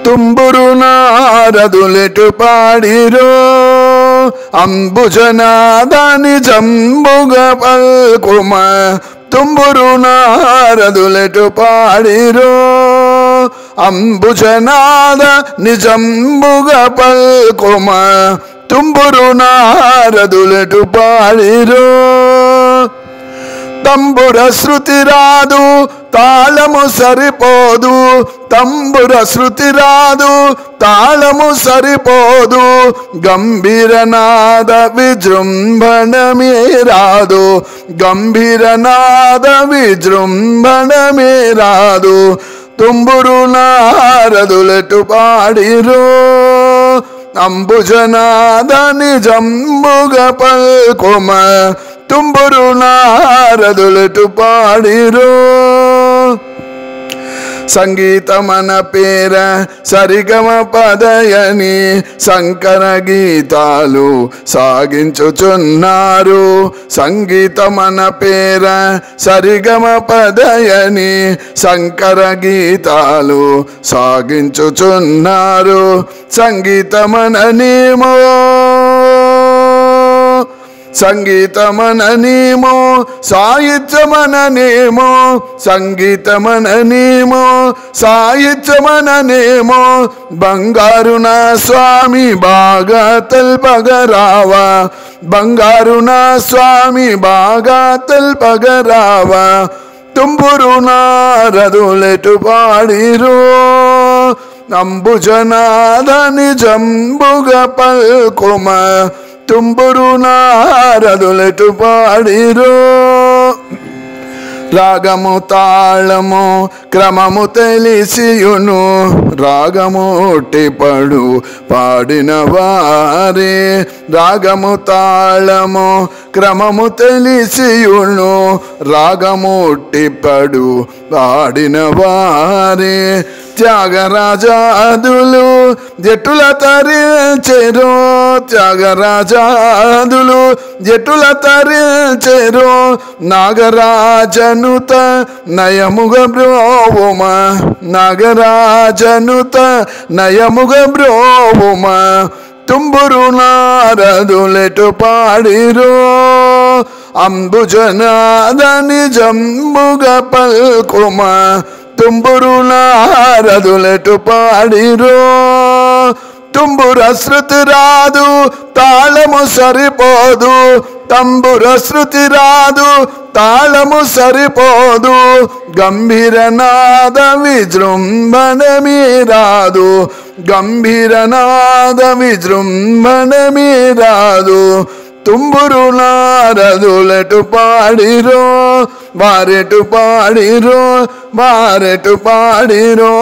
ತುಂಬುರು ನಾರದುಲೆಟು ಪಾಡಿರೋ ಅಂಬುಜನಾದ ನಿಜಂಬುಗ ಪಲ್ಕುಮ ತುಂಬುರು ನಾರದುಲೆಟು ಪಾಡಿರೋ ಅಂಬುಜನಾದ ನಿಜಂಬುಗ ಪಲ್ಕುಮ ತುಂಬುರು ನಾರದುಲೆಟು ಪಾಡಿರೋ తంబుర శృతి రాదు తాళము సరిపోదు తంబుర శృతి రాదు తాళము సరిపోదు గంభీరనాద విజృంభణమే రాదు గంభీరనాద విజృంభణమే రాదు తుంబురు నారదులెటు పాడిరో అంబుజనాద నిజంబుగ పల్కుమ ತುಂಬುರು ನಾರದುಲೆಟು ಪಾಡಿರೋ సంగీతమన పేర సరిగమ పదయని శంకర గీతాలు సాగించుచున్నారు సంగీతమన పేర సరిగమ పదయని శంకర గీతాలు సాగించుచున్నారు సంగీతమననేమో సంగీతమననేమో సాహిత్యమననేమో సంగీతమననేమో సాహిత్యమననేమో బంగారు నా స్వామి బాగా తెల్పగరావా బంగారు నా స్వామి బాగా తెల్పగరావా తుంబురు నారదులెటు పాడిరో అంబుజనాద నిజంబుగ పల్కుమ తుంబురు నారదులెటు పాడిరో రాగము తాళము క్రమము తెలిసియును రాగము ఒట్టిపడు పాడిన వారే రాగము తాళము క్రమము తెలిసియును రాగము ఒట్టిపడు పాడిన వారే త్యాగరాజాదులు జట్టుల తరించెరో త్యాగరాజాదులు జట్టుల తరించెరో నాగరాజనుత నయముగ బ్రోవుమ నాగరాజనుత నయముగ బ్రోవుమ తుంబురు నారదులెటు పాడిరో అంబుజనాద నిజంబుగ పల్కుమ తుంబురు నారదులెటు పాడిరో తుంబుర శృతి రాదు తాళము సరిపోదు తంబుర శృతి రాదు తాళము సరిపోదు గంభీరనాద విజృంభణమే రాదు గంభీరనాద విజృంభణమే రాదు తుంబురు నారదులెటు పాడిరో వారెటు పాడిరో వారెటు పాడిరో